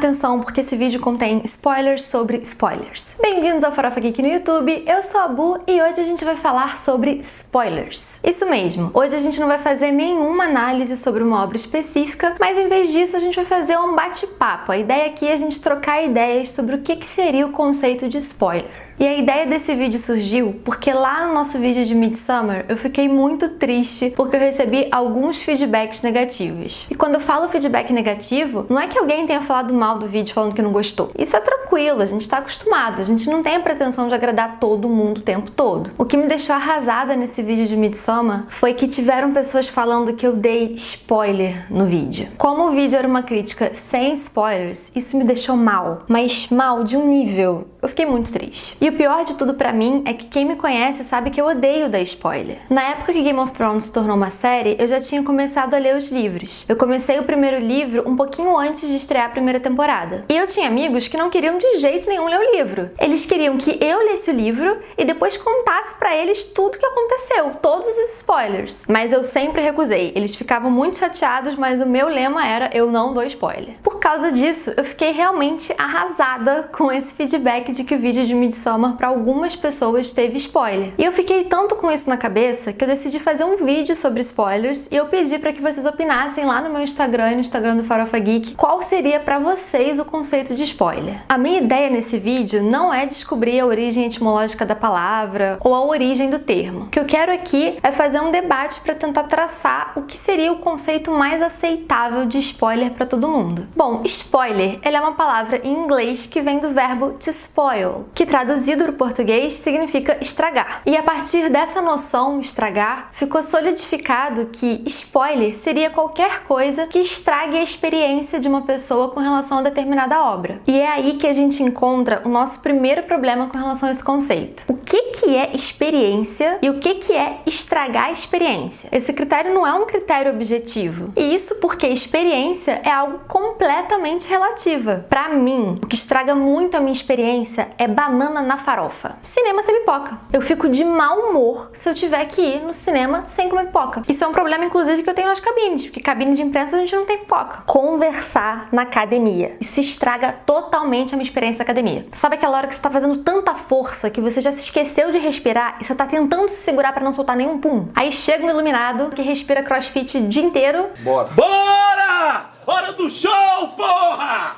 Atenção, porque esse vídeo contém spoilers sobre spoilers. Bem-vindos ao Farofa Geek no YouTube, eu sou a Bu e hoje a gente vai falar sobre spoilers. Isso mesmo, hoje a gente não vai fazer nenhuma análise sobre uma obra específica, mas em vez disso a gente vai fazer um bate-papo. A ideia aqui é a gente trocar ideias sobre o que seria o conceito de spoiler. E a ideia desse vídeo surgiu porque lá no nosso vídeo de Midsommar eu fiquei muito triste porque eu recebi alguns feedbacks negativos. E quando eu falo feedback negativo, não é que alguém tenha falado mal do vídeo falando que não gostou. Isso é tranquilo, a gente tá acostumado, a gente não tem a pretensão de agradar todo mundo o tempo todo. O que me deixou arrasada nesse vídeo de Midsommar foi que tiveram pessoas falando que eu dei spoiler no vídeo. Como o vídeo era uma crítica sem spoilers, isso me deixou mal, mas mal de um nível. Eu fiquei muito triste. E o pior de tudo pra mim é que quem me conhece sabe que eu odeio dar spoiler. Na época que Game of Thrones se tornou uma série, eu já tinha começado a ler os livros. Eu comecei o primeiro livro um pouquinho antes de estrear a primeira temporada. E eu tinha amigos que não queriam de jeito nenhum ler o livro. Eles queriam que eu lesse o livro e depois contasse pra eles tudo que aconteceu, todos os spoilers. Mas eu sempre recusei. Eles ficavam muito chateados, mas o meu lema era eu não dou spoiler. Por causa disso, eu fiquei realmente arrasada com esse feedback de que o vídeo de Midsommar para algumas pessoas teve spoiler. E eu fiquei tanto com isso na cabeça que eu decidi fazer um vídeo sobre spoilers e eu pedi para que vocês opinassem lá no meu Instagram e no Instagram do Farofa Geek qual seria para vocês o conceito de spoiler. A minha ideia nesse vídeo não é descobrir a origem etimológica da palavra ou a origem do termo. O que eu quero aqui é fazer um debate para tentar traçar o que seria o conceito mais aceitável de spoiler para todo mundo. Bom, spoiler, ela é uma palavra em inglês que vem do verbo to spoil, que traduzido para o português significa estragar. E a partir dessa noção, estragar, ficou solidificado que spoiler seria qualquer coisa que estrague a experiência de uma pessoa com relação a determinada obra. E é aí que a gente encontra o nosso primeiro problema com relação a esse conceito. O que é experiência e o que é estragar a experiência? Esse critério não é um critério objetivo. E isso porque experiência é algo completamente relativa. Para mim, o que estraga muito a minha experiência é banana na farofa. Cinema sem pipoca. Eu fico de mau humor se eu tiver que ir no cinema sem comer pipoca. Isso é um problema, inclusive, que eu tenho nas cabines, porque cabine de imprensa a gente não tem pipoca. Conversar na academia. Isso estraga totalmente a minha experiência da academia. Sabe aquela hora que você tá fazendo tanta força que você já se esqueceu de respirar e você tá tentando se segurar pra não soltar nenhum pum? Aí chega um iluminado que respira crossfit o dia inteiro. Bora! Bora! Hora do show, porra!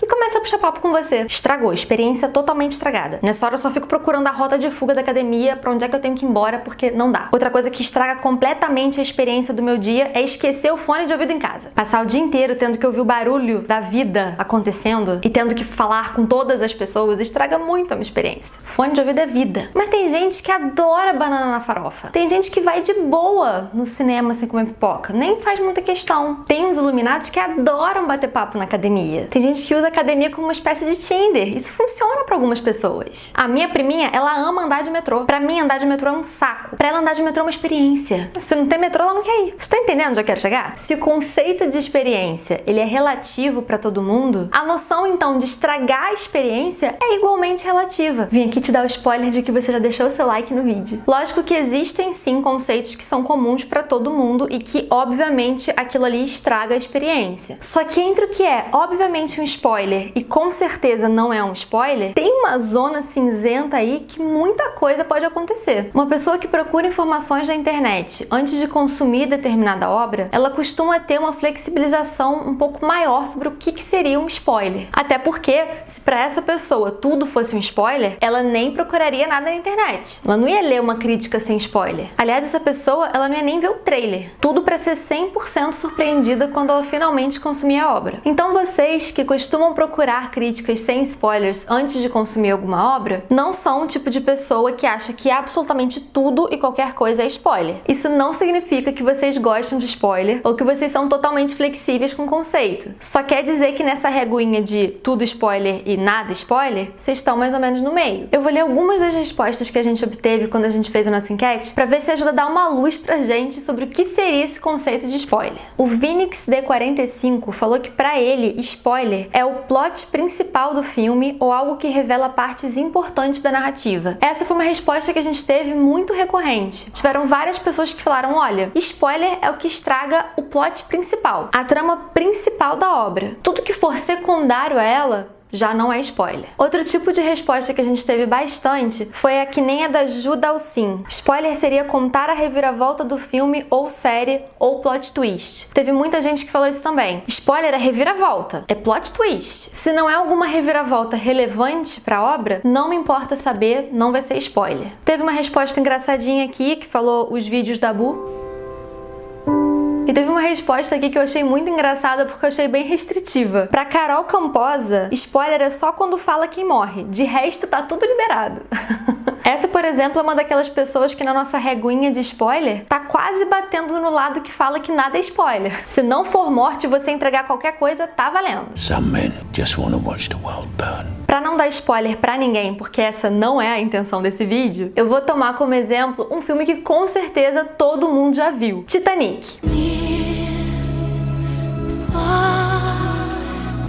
E começa a puxar papo com você. Estragou, experiência totalmente estragada. Nessa hora eu só fico procurando a rota de fuga da academia, pra onde é que eu tenho que ir embora, porque não dá. Outra coisa que estraga completamente a experiência do meu dia é esquecer o fone de ouvido em casa. Passar o dia inteiro tendo que ouvir o barulho da vida acontecendo e tendo que falar com todas as pessoas estraga muito a minha experiência. Fone de ouvido é vida. Mas tem gente que adora banana na farofa. Tem gente que vai de boa no cinema sem comer pipoca. Nem faz muita questão. Tem uns iluminados que adoram bater papo na academia. Tem gente que usa a academia como uma espécie de Tinder. Isso funciona para algumas pessoas. A minha priminha, ela ama andar de metrô. Pra mim, andar de metrô é um saco. Pra ela, andar de metrô é uma experiência. Se não tem metrô, ela não quer ir. Você tá entendendo onde eu quero chegar? Se o conceito de experiência, ele é relativo pra todo mundo, a noção, então, de estragar a experiência é igualmente relativa. Vim aqui te dar o spoiler de que você já deixou o seu like no vídeo. Lógico que existem, sim, conceitos que são comuns pra todo mundo e que, obviamente, aquilo ali estraga a experiência. Só que entre o que é, obviamente, um spoiler e com certeza não é um spoiler, tem uma zona cinzenta aí que muita coisa pode acontecer. Uma pessoa que procura informações na internet antes de consumir determinada obra, ela costuma ter uma flexibilização um pouco maior sobre o que seria um spoiler. Até porque, se para essa pessoa tudo fosse um spoiler, ela nem procuraria nada na internet. Ela não ia ler uma crítica sem spoiler. Aliás, essa pessoa, ela não ia nem ver o trailer. Tudo para ser 100% surpreendida quando ela finalmente consumir a obra. Então vocês que costumam procurar críticas sem spoilers antes de consumir alguma obra, não são o tipo de pessoa que acha que absolutamente tudo e qualquer coisa é spoiler. Isso não significa que vocês gostam de spoiler ou que vocês são totalmente flexíveis com o conceito. Só quer dizer que nessa reguinha de tudo spoiler e nada spoiler, vocês estão mais ou menos no meio. Eu vou ler algumas das respostas que a gente obteve quando a gente fez a nossa enquete pra ver se ajuda a dar uma luz pra gente sobre o que seria esse conceito de spoiler. O Vinix D45 falou que pra ele, spoiler é o plot plot principal do filme ou algo que revela partes importantes da narrativa? Essa foi uma resposta que a gente teve muito recorrente. Tiveram várias pessoas que falaram, olha, spoiler é o que estraga o plot principal, a trama principal da obra. Tudo que for secundário a ela já não é spoiler. Outro tipo de resposta que a gente teve bastante foi a que nem a da Ju Dalcin. Spoiler seria contar a reviravolta do filme ou série ou plot twist. Teve muita gente que falou isso também. Spoiler é reviravolta, é plot twist. Se não é alguma reviravolta relevante pra obra, não me importa saber, não vai ser spoiler. Teve uma resposta engraçadinha aqui que falou os vídeos da Bu. E teve uma resposta aqui que eu achei muito engraçada porque eu achei bem restritiva. Pra Carol Camposa, spoiler é só quando fala quem morre. De resto, tá tudo liberado. Essa, por exemplo, é uma daquelas pessoas que na nossa reguinha de spoiler tá quase batendo no lado que fala que nada é spoiler. Se não for morte e você entregar qualquer coisa, tá valendo. Some men just wanna watch the world burn. Pra não dar spoiler pra ninguém, porque essa não é a intenção desse vídeo, eu vou tomar como exemplo um filme que com certeza todo mundo já viu. Titanic.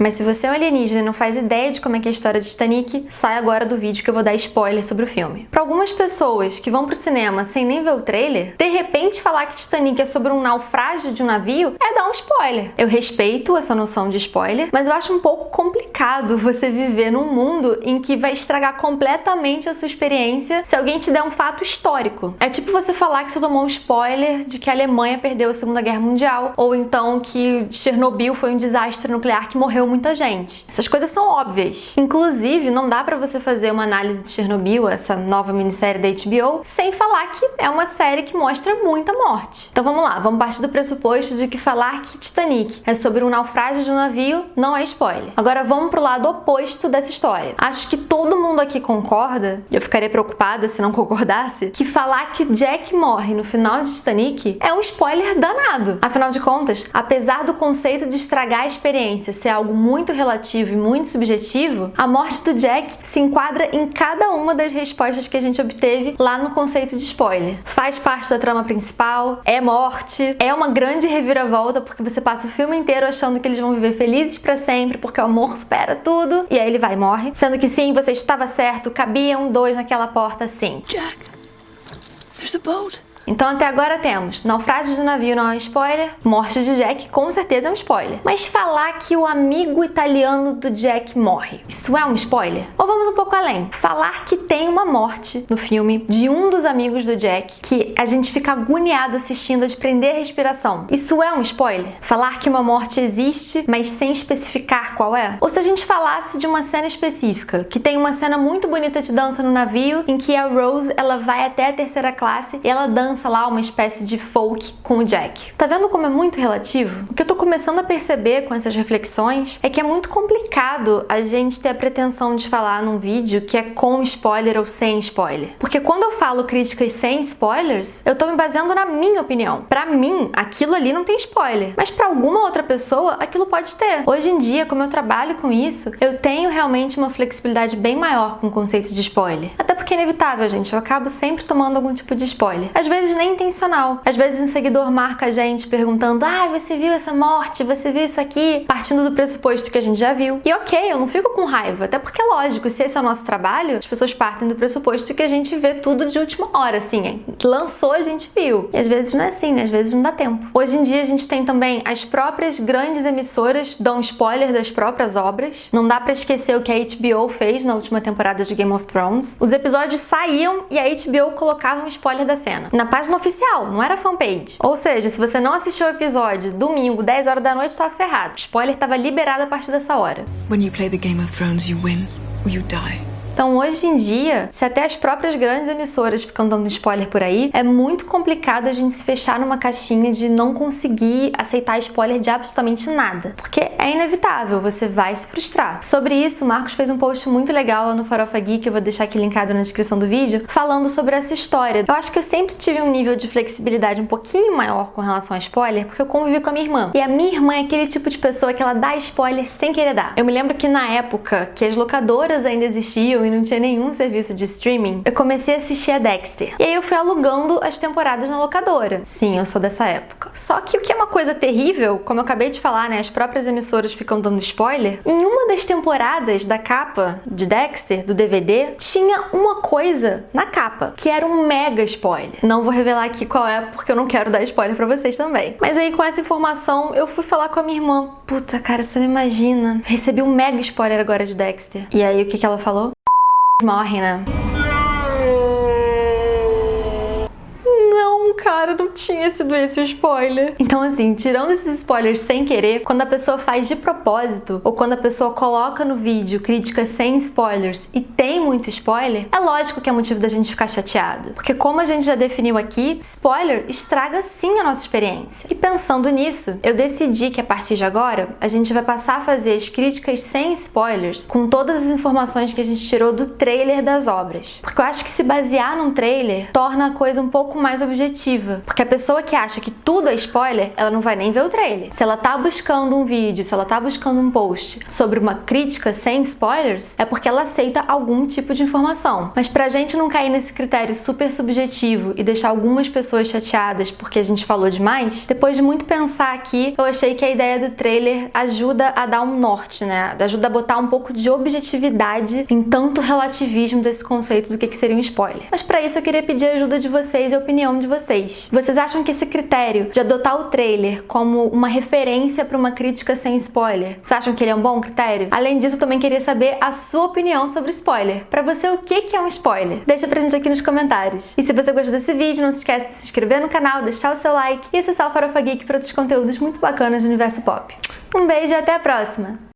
Mas se você é um alienígena e não faz ideia de como é que é a história de Titanic, sai agora do vídeo que eu vou dar spoiler sobre o filme. Para algumas pessoas que vão pro cinema sem nem ver o trailer, de repente falar que Titanic é sobre um naufrágio de um navio é dar um spoiler. Eu respeito essa noção de spoiler, mas eu acho um pouco complicado você viver num mundo em que vai estragar completamente a sua experiência se alguém te der um fato histórico. É tipo você falar que você tomou um spoiler de que a Alemanha perdeu a Segunda Guerra Mundial, ou então que Chernobyl foi um desastre nuclear que morreu muita gente. Essas coisas são óbvias. Inclusive, não dá pra você fazer uma análise de Chernobyl, essa nova minissérie da HBO, sem falar que é uma série que mostra muita morte. Então vamos lá, vamos partir do pressuposto de que falar que Titanic é sobre um naufrágio de um navio não é spoiler. Agora vamos pro lado oposto dessa história. Acho que todo mundo aqui concorda, e eu ficaria preocupada se não concordasse, que falar que Jack morre no final de Titanic é um spoiler danado. Afinal de contas, apesar do conceito de estragar a experiência ser algo muito relativo e muito subjetivo, a morte do Jack se enquadra em cada uma das respostas que a gente obteve lá no conceito de spoiler. Faz parte da trama principal, é morte, é uma grande reviravolta porque você passa o filme inteiro achando que eles vão viver felizes pra sempre porque o amor supera tudo, e aí ele vai e morre. Sendo que sim, você estava certo, cabiam dois naquela porta sim. Jack, there's a boat. Então até agora temos naufrágio de navio não é um spoiler, morte de Jack com certeza é um spoiler. Mas falar que o amigo italiano do Jack morre, isso é um spoiler? Ou vamos um pouco além, falar que tem uma morte no filme de um dos amigos do Jack que a gente fica agoniado assistindo a de prender a respiração, isso é um spoiler? Falar que uma morte existe, mas sem especificar qual é? Ou se a gente falasse de uma cena específica, que tem uma cena muito bonita de dança no navio, em que a Rose ela vai até a terceira classe e ela dança lá uma espécie de folk com o Jack. Tá vendo como é muito relativo? O que eu tô começando a perceber com essas reflexões é que é muito complicado a gente ter a pretensão de falar num vídeo que é com spoiler ou sem spoiler. Porque quando eu falo críticas sem spoilers, eu tô me baseando na minha opinião. Pra mim, aquilo ali não tem spoiler. Mas pra alguma outra pessoa, aquilo pode ter. Hoje em dia, como eu trabalho com isso, eu tenho realmente uma flexibilidade bem maior com o conceito de spoiler. Até porque é inevitável, gente. Eu acabo sempre tomando algum tipo de spoiler. Às vezes nem intencional. Às vezes um seguidor marca a gente perguntando: ah, você viu essa morte? Você viu isso aqui? Partindo do pressuposto que a gente já viu. E ok, eu não fico com raiva, até porque é lógico, se esse é o nosso trabalho, as pessoas partem do pressuposto que a gente vê tudo de última hora, assim, lançou, a gente viu. E às vezes não é assim, né? Às vezes não dá tempo. Hoje em dia a gente tem também as próprias grandes emissoras dão spoiler das próprias obras. Não dá pra esquecer o que a HBO fez na última temporada de Game of Thrones. Os episódios saíam e a HBO colocava um spoiler da cena na página oficial, não era fanpage. Ou seja, se você não assistiu o episódio domingo, 10 horas da noite, tava ferrado. O spoiler tava liberado a partir dessa hora. When you play the Game of Thrones, you win or you die. Então, hoje em dia, se até as próprias grandes emissoras ficam dando spoiler por aí, é muito complicado a gente se fechar numa caixinha de não conseguir aceitar spoiler de absolutamente nada. Porque é inevitável, você vai se frustrar. Sobre isso, o Marcos fez um post muito legal lá no Farofa Geek, eu vou deixar aqui linkado na descrição do vídeo, falando sobre essa história. Eu acho que eu sempre tive um nível de flexibilidade um pouquinho maior com relação a spoiler, porque eu convivi com a minha irmã. E a minha irmã é aquele tipo de pessoa que ela dá spoiler sem querer dar. Eu me lembro que na época que as locadoras ainda existiam, existiam e não tinha nenhum serviço de streaming, eu comecei a assistir a Dexter. E aí eu fui alugando as temporadas na locadora. Sim, eu sou dessa época. Só que o que é uma coisa terrível, como eu acabei de falar, né, as próprias emissoras ficam dando spoiler, em uma das temporadas da capa de Dexter, do DVD, tinha uma coisa na capa, que era um mega spoiler. Não vou revelar aqui qual é, porque eu não quero dar spoiler pra vocês também. Mas aí com essa informação, eu fui falar com a minha irmã. Puta, cara, você não imagina. Recebi um mega spoiler agora de Dexter. E aí o que ela falou? Morre, né? Cara, não tinha sido esse o spoiler. Então assim, tirando esses spoilers sem querer, quando a pessoa faz de propósito, ou quando a pessoa coloca no vídeo críticas sem spoilers e tem muito spoiler, é lógico que é motivo da gente ficar chateado. Porque como a gente já definiu aqui, spoiler estraga sim a nossa experiência. E pensando nisso, eu decidi que a partir de agora, a gente vai passar a fazer as críticas sem spoilers, com todas as informações que a gente tirou do trailer das obras. Porque eu acho que se basear num trailer torna a coisa um pouco mais objetiva. Porque a pessoa que acha que tudo é spoiler, ela não vai nem ver o trailer. Se ela tá buscando um vídeo, se ela tá buscando um post sobre uma crítica sem spoilers, é porque ela aceita algum tipo de informação. Mas pra gente não cair nesse critério super subjetivo e deixar algumas pessoas chateadas porque a gente falou demais, depois de muito pensar aqui, eu achei que a ideia do trailer ajuda a dar um norte, né? Ajuda a botar um pouco de objetividade em tanto relativismo desse conceito do que seria um spoiler. Mas pra isso eu queria pedir a ajuda de vocês e a opinião de vocês. Vocês acham que esse critério de adotar o trailer como uma referência para uma crítica sem spoiler, vocês acham que ele é um bom critério? Além disso, eu também queria saber a sua opinião sobre spoiler. Pra você, o que é um spoiler? Deixa pra gente aqui nos comentários. E se você gostou desse vídeo, não se esquece de se inscrever no canal, deixar o seu like e acessar o Farofa Geek para outros conteúdos muito bacanas do universo pop. Um beijo e até a próxima!